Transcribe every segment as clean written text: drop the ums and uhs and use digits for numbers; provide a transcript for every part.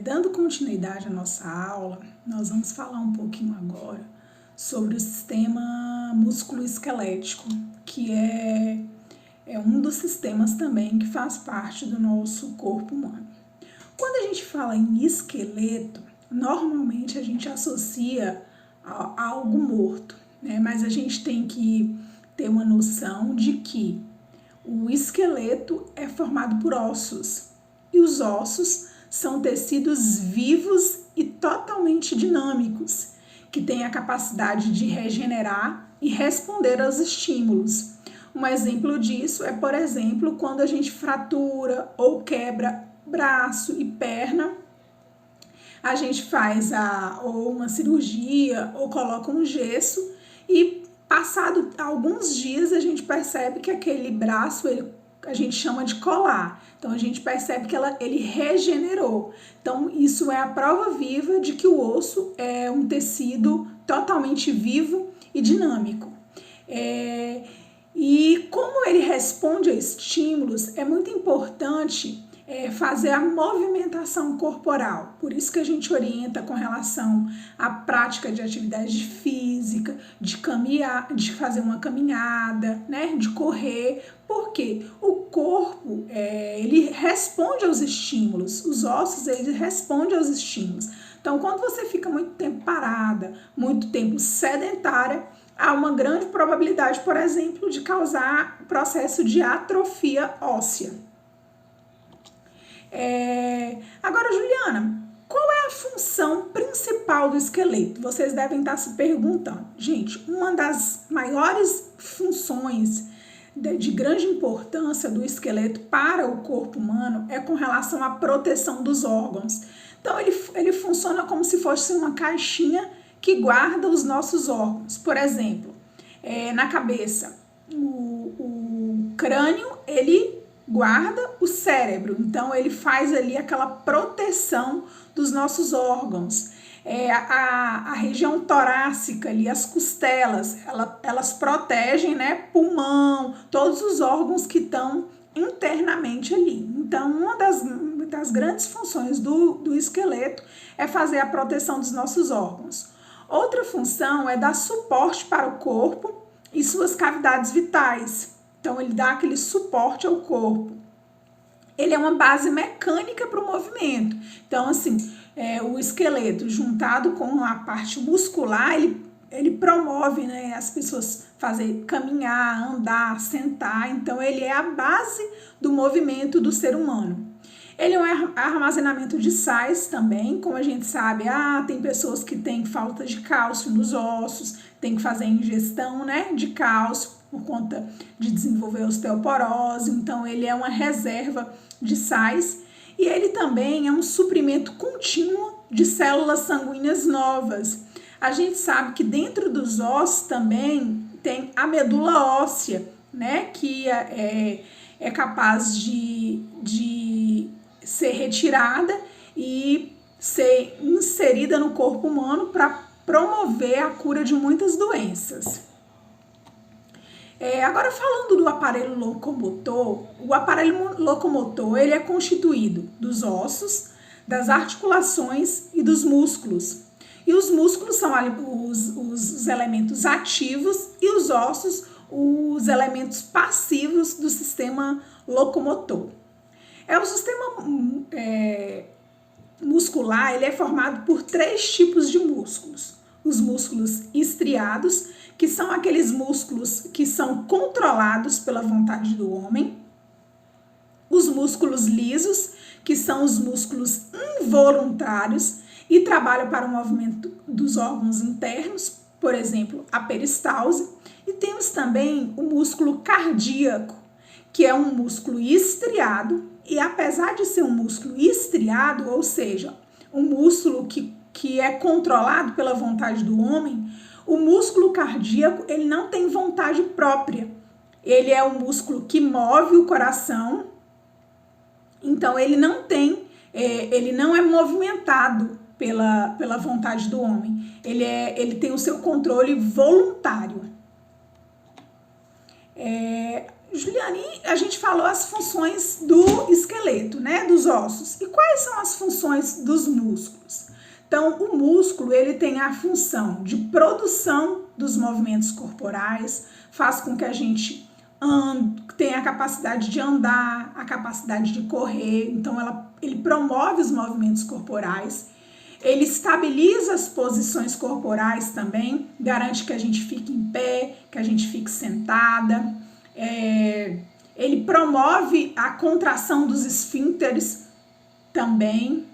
Dando continuidade à nossa aula, nós vamos falar um pouquinho agora sobre o sistema músculo-esquelético, que é um dos sistemas também que faz parte do nosso corpo humano. Quando a gente fala em esqueleto, normalmente a gente associa a algo morto, né? Mas a gente tem que ter uma noção de que o esqueleto é formado por ossos e os ossos são tecidos vivos e totalmente dinâmicos, que têm a capacidade de regenerar e responder aos estímulos. Um exemplo disso é, por exemplo, quando a gente fratura ou quebra braço e perna, a gente faz ou uma cirurgia ou coloca um gesso e passado alguns dias a gente percebe que aquele braço a gente chama de colar. Então a gente percebe que ele regenerou. Então isso é a prova viva de que o osso é um tecido totalmente vivo e dinâmico. E como ele responde a estímulos, é muito importante fazer a movimentação corporal. Por isso que a gente orienta com relação à prática de atividade física, de caminhar, de fazer uma caminhada, né, de correr, porque o corpo ele responde aos estímulos, os ossos eles respondem aos estímulos. Então, quando você fica muito tempo parada, muito tempo sedentária, há uma grande probabilidade, por exemplo, de causar processo de atrofia óssea. Agora, Juliana, qual é a função principal do esqueleto? Vocês devem estar se perguntando. Gente, uma das maiores funções de grande importância do esqueleto para o corpo humano é com relação à proteção dos órgãos. Então, ele funciona como se fosse uma caixinha que guarda os nossos órgãos. Por exemplo, na cabeça, o crânio, ele guarda o cérebro, então ele faz ali aquela proteção dos nossos órgãos. A região torácica ali, as costelas, elas protegem, né, pulmão, todos os órgãos que estão internamente ali. Então, uma das grandes funções do esqueleto é fazer a proteção dos nossos órgãos. Outra função é dar suporte para o corpo e suas cavidades vitais. Então, ele dá aquele suporte ao corpo. Ele é uma base mecânica para o movimento. Então, assim, o esqueleto juntado com a parte muscular, ele promove, né, as pessoas caminhar, andar, sentar. Então, ele é a base do movimento do ser humano. Ele é um armazenamento de sais também, como a gente sabe, tem pessoas que têm falta de cálcio nos ossos, tem que fazer ingestão, né, de cálcio por conta de desenvolver osteoporose, então ele é uma reserva de sais e ele também é um suprimento contínuo de células sanguíneas novas. A gente sabe que dentro dos ossos também tem a medula óssea, né, que é capaz de ser retirada e ser inserida no corpo humano para promover a cura de muitas doenças. Agora, falando do aparelho locomotor, o aparelho locomotor ele é constituído dos ossos, das articulações e dos músculos. E os músculos são os elementos ativos e os ossos os elementos passivos do sistema locomotor. O sistema muscular ele é formado por 3 tipos de músculos. Os músculos estriados, que são aqueles músculos que são controlados pela vontade do homem. Os músculos lisos, que são os músculos involuntários e trabalham para o movimento dos órgãos internos, por exemplo, a peristalse. E temos também o músculo cardíaco, que é um músculo estriado, e apesar de ser um músculo estriado, ou seja, um músculo que é controlado pela vontade do homem, o músculo cardíaco ele não tem vontade própria. Ele é um músculo que move o coração, então ele não é movimentado pela vontade do homem. Ele tem o seu controle voluntário. Juliane, a gente falou as funções do esqueleto, né, dos ossos. E quais são as funções dos músculos? Então, o músculo, ele tem a função de produção dos movimentos corporais, faz com que a gente tenha a capacidade de andar, a capacidade de correr. Então, ele promove os movimentos corporais. Ele estabiliza as posições corporais também, garante que a gente fique em pé, que a gente fique sentada. Ele promove a contração dos esfíncteres também.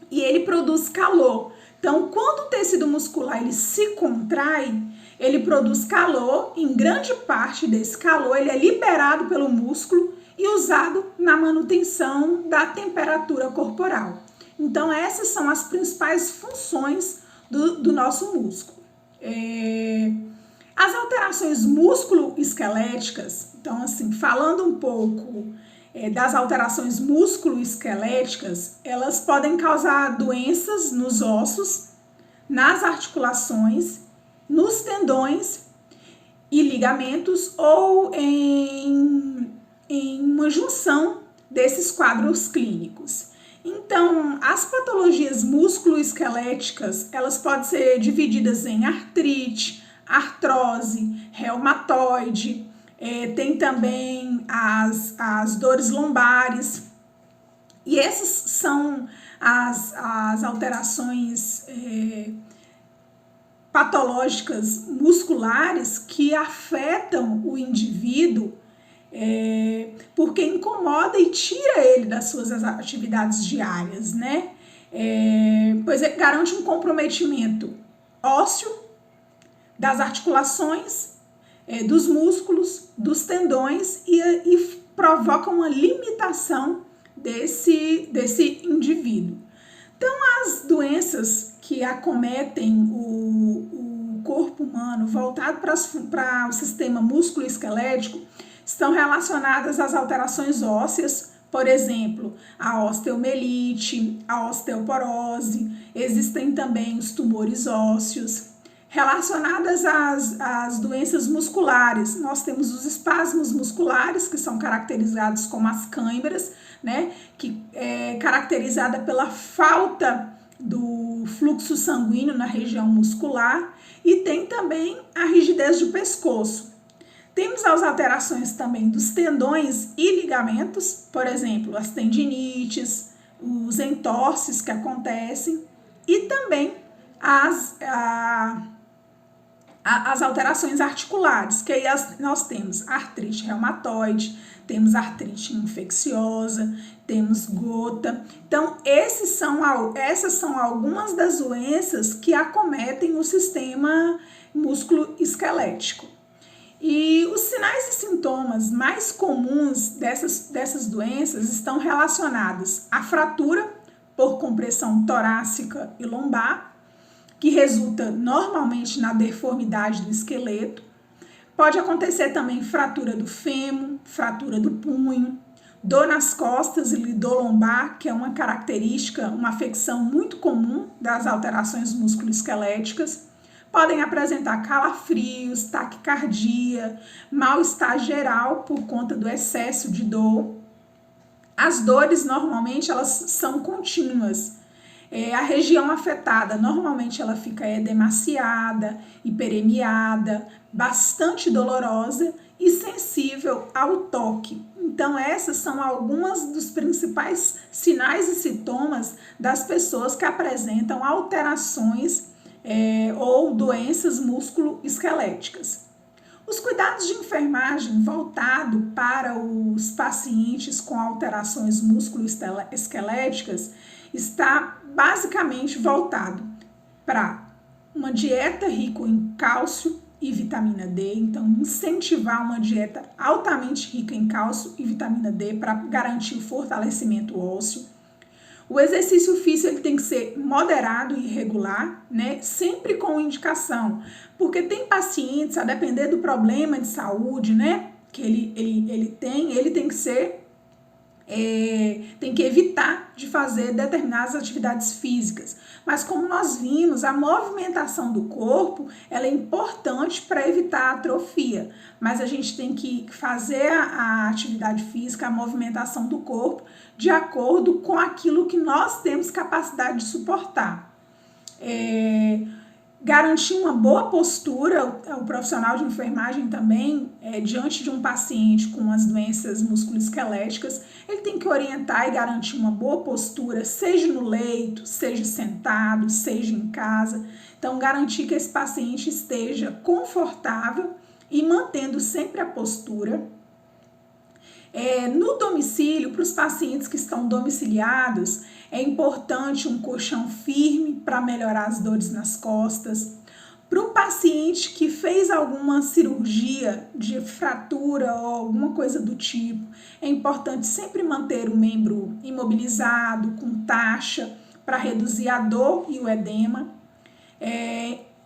E ele produz calor. Então, quando o tecido muscular ele se contrai, ele produz calor. Em grande parte desse calor, ele é liberado pelo músculo e usado na manutenção da temperatura corporal. Então, essas são as principais funções do nosso músculo. As alterações músculo-esqueléticas, então, assim, falando um pouco das alterações músculo-esqueléticas, elas podem causar doenças nos ossos, nas articulações, nos tendões e ligamentos ou em uma junção desses quadros clínicos. Então, as patologias músculo-esqueléticas, elas podem ser divididas em artrite, artrose, reumatoide, tem também as dores lombares, e essas são as alterações patológicas musculares que afetam o indivíduo, porque incomoda e tira ele das suas atividades diárias, né? Pois garante um comprometimento ósseo, das articulações, dos músculos, dos tendões e provoca uma limitação desse indivíduo. Então, as doenças que acometem o corpo humano voltado para o sistema músculo-esquelético estão relacionadas às alterações ósseas, por exemplo, a osteomielite, a osteoporose, existem também os tumores ósseos. Relacionadas às doenças musculares, nós temos os espasmos musculares, que são caracterizados como as câimbras, né, que é caracterizada pela falta do fluxo sanguíneo na região muscular, e tem também a rigidez do pescoço. Temos as alterações também dos tendões e ligamentos, por exemplo, as tendinites, os entorses que acontecem, e também as alterações articulares, que aí nós temos artrite reumatoide, temos artrite infecciosa, temos gota. Então, essas são algumas das doenças que acometem o sistema músculo-esquelético. E os sinais e sintomas mais comuns dessas doenças estão relacionados à fratura por compressão torácica e lombar, que resulta normalmente na deformidade do esqueleto. Pode acontecer também fratura do fêmur, fratura do punho, dor nas costas e dor lombar, que é uma característica, uma afecção muito comum das alterações musculoesqueléticas. Podem apresentar calafrios, taquicardia, mal-estar geral por conta do excesso de dor. As dores, normalmente, elas são contínuas. A região afetada, normalmente, ela fica edemaciada, hiperemiada, bastante dolorosa e sensível ao toque. Então, essas são algumas dos principais sinais e sintomas das pessoas que apresentam alterações ou doenças músculo-esqueléticas. Os cuidados de enfermagem voltado para os pacientes com alterações músculo-esqueléticas está basicamente voltado para uma dieta rica em cálcio e vitamina D, então incentivar uma dieta altamente rica em cálcio e vitamina D para garantir o fortalecimento ósseo. O exercício físico ele tem que ser moderado e regular, né? Sempre com indicação, porque tem pacientes, a depender do problema de saúde, né, que ele tem que ser tem que evitar de fazer determinadas atividades físicas. Mas como nós vimos, a movimentação do corpo ela é importante para evitar a atrofia. Mas a gente tem que fazer a atividade física, a movimentação do corpo, de acordo com aquilo que nós temos capacidade de suportar. Garantir uma boa postura, o profissional de enfermagem também, diante de um paciente com as doenças musculoesqueléticas, ele tem que orientar e garantir uma boa postura, seja no leito, seja sentado, seja em casa. Então, garantir que esse paciente esteja confortável e mantendo sempre a postura. No domicílio, para os pacientes que estão domiciliados, é importante um colchão firme para melhorar as dores nas costas. Para o paciente que fez alguma cirurgia de fratura ou alguma coisa do tipo, é importante sempre manter o membro imobilizado, com taxa, para reduzir a dor e o edema.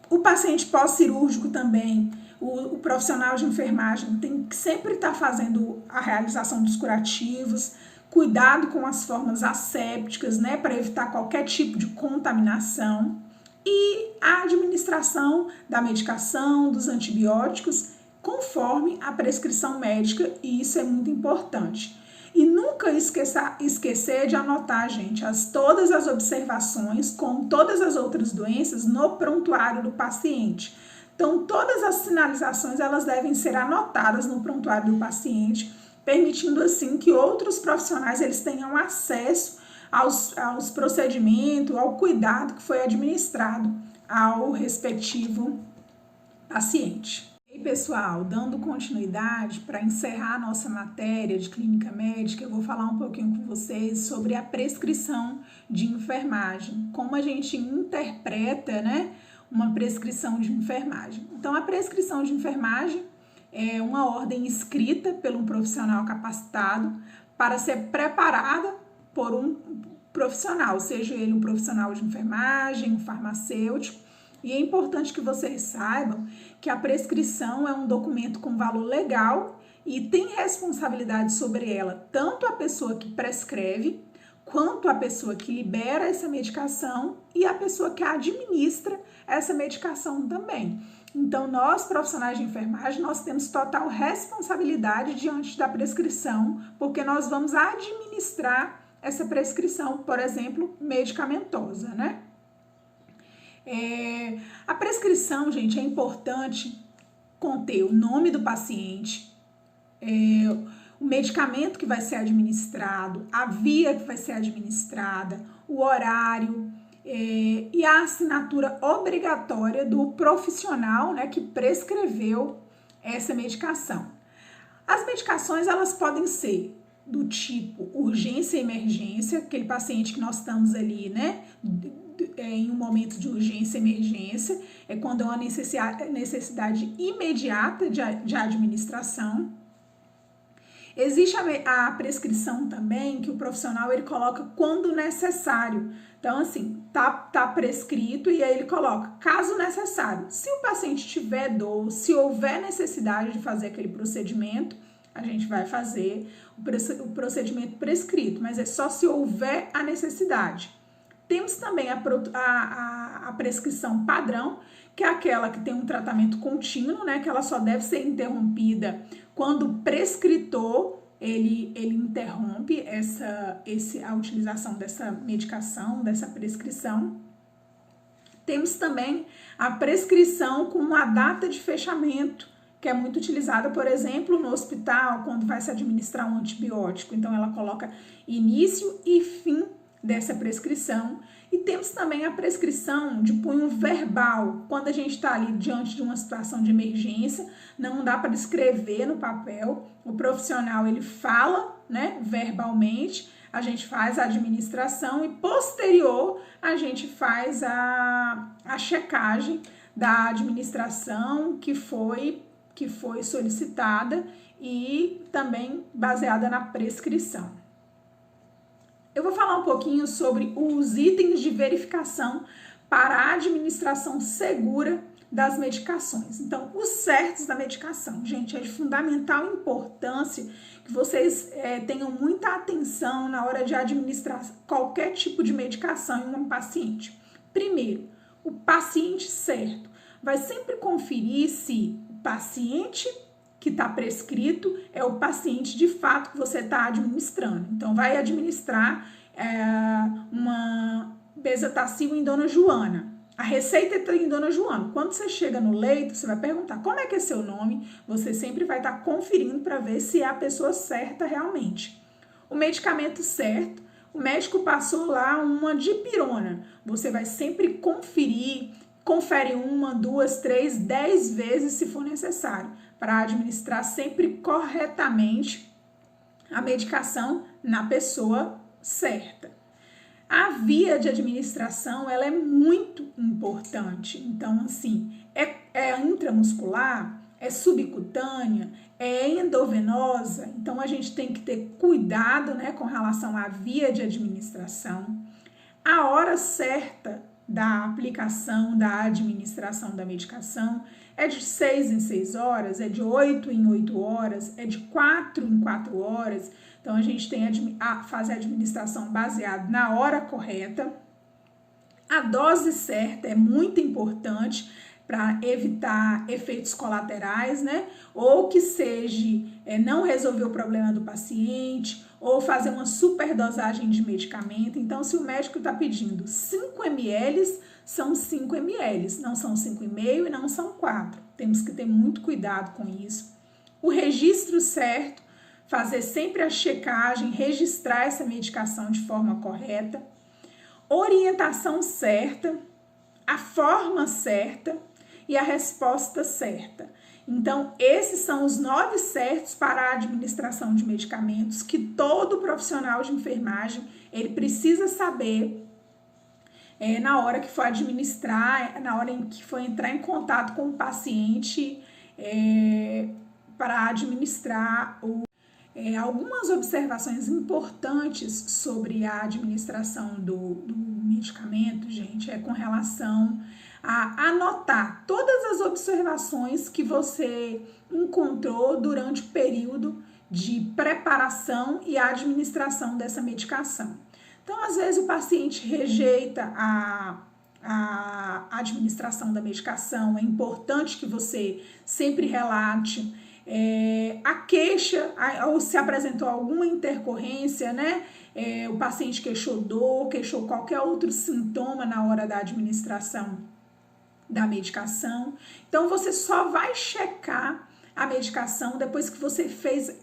O paciente pós-cirúrgico também, o profissional de enfermagem tem que sempre estar fazendo a realização dos curativos, cuidado com as formas assépticas, né, para evitar qualquer tipo de contaminação, e a administração da medicação, dos antibióticos, conforme a prescrição médica, e isso é muito importante. E nunca esquecer de anotar, gente, todas as observações, como todas as outras doenças, no prontuário do paciente. Então, todas as sinalizações, elas devem ser anotadas no prontuário do paciente, permitindo assim que outros profissionais eles tenham acesso aos procedimentos, ao cuidado que foi administrado ao respectivo paciente. E pessoal, dando continuidade, para encerrar a nossa matéria de clínica médica, eu vou falar um pouquinho com vocês sobre a prescrição de enfermagem, como a gente interpreta, né, uma prescrição de enfermagem. Então, a prescrição de enfermagem é uma ordem escrita por um profissional capacitado para ser preparada por um profissional, seja ele um profissional de enfermagem, um farmacêutico. E é importante que vocês saibam que a prescrição é um documento com valor legal e tem responsabilidade sobre ela tanto a pessoa que prescreve, quanto a pessoa que libera essa medicação e a pessoa que administra essa medicação também. Então, nós, profissionais de enfermagem, nós temos total responsabilidade diante da prescrição, porque nós vamos administrar essa prescrição, por exemplo, medicamentosa, né? A prescrição, gente, é importante conter o nome do paciente, o medicamento que vai ser administrado, a via que vai ser administrada, o horário e a assinatura obrigatória do profissional, né, que prescreveu essa medicação. As medicações, elas podem ser do tipo urgência e emergência, aquele paciente que nós estamos ali, né, em um momento de urgência e emergência, é quando é uma necessidade imediata de administração. Existe a prescrição também que o profissional ele coloca quando necessário. Então, assim, tá prescrito e aí ele coloca caso necessário. Se o paciente tiver dor, se houver necessidade de fazer aquele procedimento, a gente vai fazer o procedimento prescrito, mas é só se houver a necessidade. Temos também a prescrição padrão, que é aquela que tem um tratamento contínuo, né, que ela só deve ser interrompida quando o prescritor ele interrompe a utilização dessa medicação, dessa prescrição. Temos também a prescrição com uma data de fechamento, que é muito utilizada, por exemplo, no hospital, quando vai se administrar um antibiótico. Então, ela coloca início e fim dessa prescrição. E temos também a prescrição de punho verbal, quando a gente está ali diante de uma situação de emergência, não dá para escrever no papel, o profissional ele fala, né, verbalmente, a gente faz a administração e posterior a gente faz a checagem da administração que foi solicitada e também baseada na prescrição. Eu vou falar um pouquinho sobre os itens de verificação para a administração segura das medicações. Então, os certos da medicação, gente, é de fundamental importância que que vocês tenham muita atenção na hora de administrar qualquer tipo de medicação em um paciente. Primeiro, o paciente certo. Vai sempre conferir se o paciente que está prescrito é o paciente de fato que você está administrando. Então, vai administrar uma bezetacil em Dona Joana. A receita está em Dona Joana. Quando você chega no leito, você vai perguntar como é que é seu nome. Você sempre vai estar conferindo para ver se é a pessoa certa realmente. O medicamento certo, o médico passou lá uma dipirona. Você vai sempre conferir, confere 1, 2, 3, 10 vezes se for necessário, para administrar sempre corretamente a medicação na pessoa certa. A via de administração, ela é muito importante. Então, assim, é intramuscular, é subcutânea, é endovenosa. Então, a gente tem que ter cuidado, né, com relação à via de administração. A hora certa da aplicação, da administração da medicação é de 6 em 6 horas, é de 8 em 8 horas, é de 4 em 4 horas. Então, a gente tem a fazer a administração baseada na hora correta. A dose certa é muito importante para evitar efeitos colaterais, né? Ou que seja não resolver o problema do paciente, ou fazer uma superdosagem de medicamento. Então, se o médico está pedindo 5 ml, são 5 ml, não são 5,5 e não são 4. Temos que ter muito cuidado com isso. O registro certo, fazer sempre a checagem, registrar essa medicação de forma correta. Orientação certa, a forma certa e a resposta certa. Então, esses são os 9 certos para a administração de medicamentos que todo profissional de enfermagem ele precisa saber na hora que for administrar, na hora em que for entrar em contato com o paciente para administrar algumas observações importantes sobre a administração do medicamento, gente, com relação a anotar todas as observações que você encontrou durante o período de preparação e administração dessa medicação. Então, às vezes, o paciente rejeita a administração da medicação, é importante que você sempre relate a queixa, ou se apresentou alguma intercorrência, né? O paciente queixou dor, queixou qualquer outro sintoma na hora da administração da medicação. Então, você só vai checar a medicação depois que você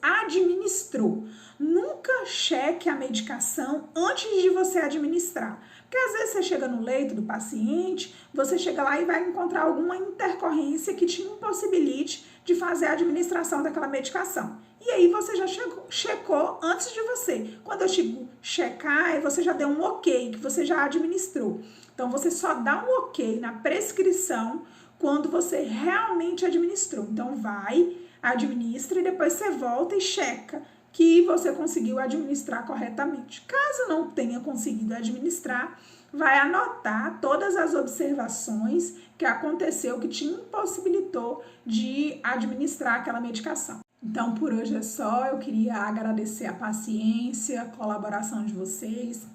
administrou. Nunca cheque a medicação antes de você administrar. Porque às vezes você chega no leito do paciente, você chega lá e vai encontrar alguma intercorrência que te impossibilite de fazer a administração daquela medicação. E aí você já checou antes de você. Quando eu digo checar, você já deu um ok, que você já administrou. Então, você só dá um ok na prescrição quando você realmente administrou. Então, vai, administra e depois você volta e checa que você conseguiu administrar corretamente. Caso não tenha conseguido administrar, vai anotar todas as observações que aconteceu, que te impossibilitou de administrar aquela medicação. Então, por hoje é só. Eu queria agradecer a paciência, a colaboração de vocês,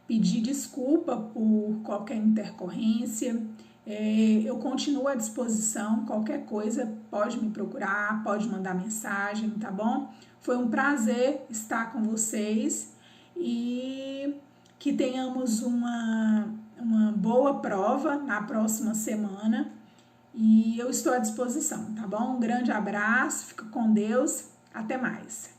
pedir desculpa por qualquer intercorrência. Eu continuo à disposição, qualquer coisa pode me procurar, pode mandar mensagem, tá bom? Foi um prazer estar com vocês e que tenhamos uma boa prova na próxima semana e eu estou à disposição, tá bom? Um grande abraço, fica com Deus, até mais.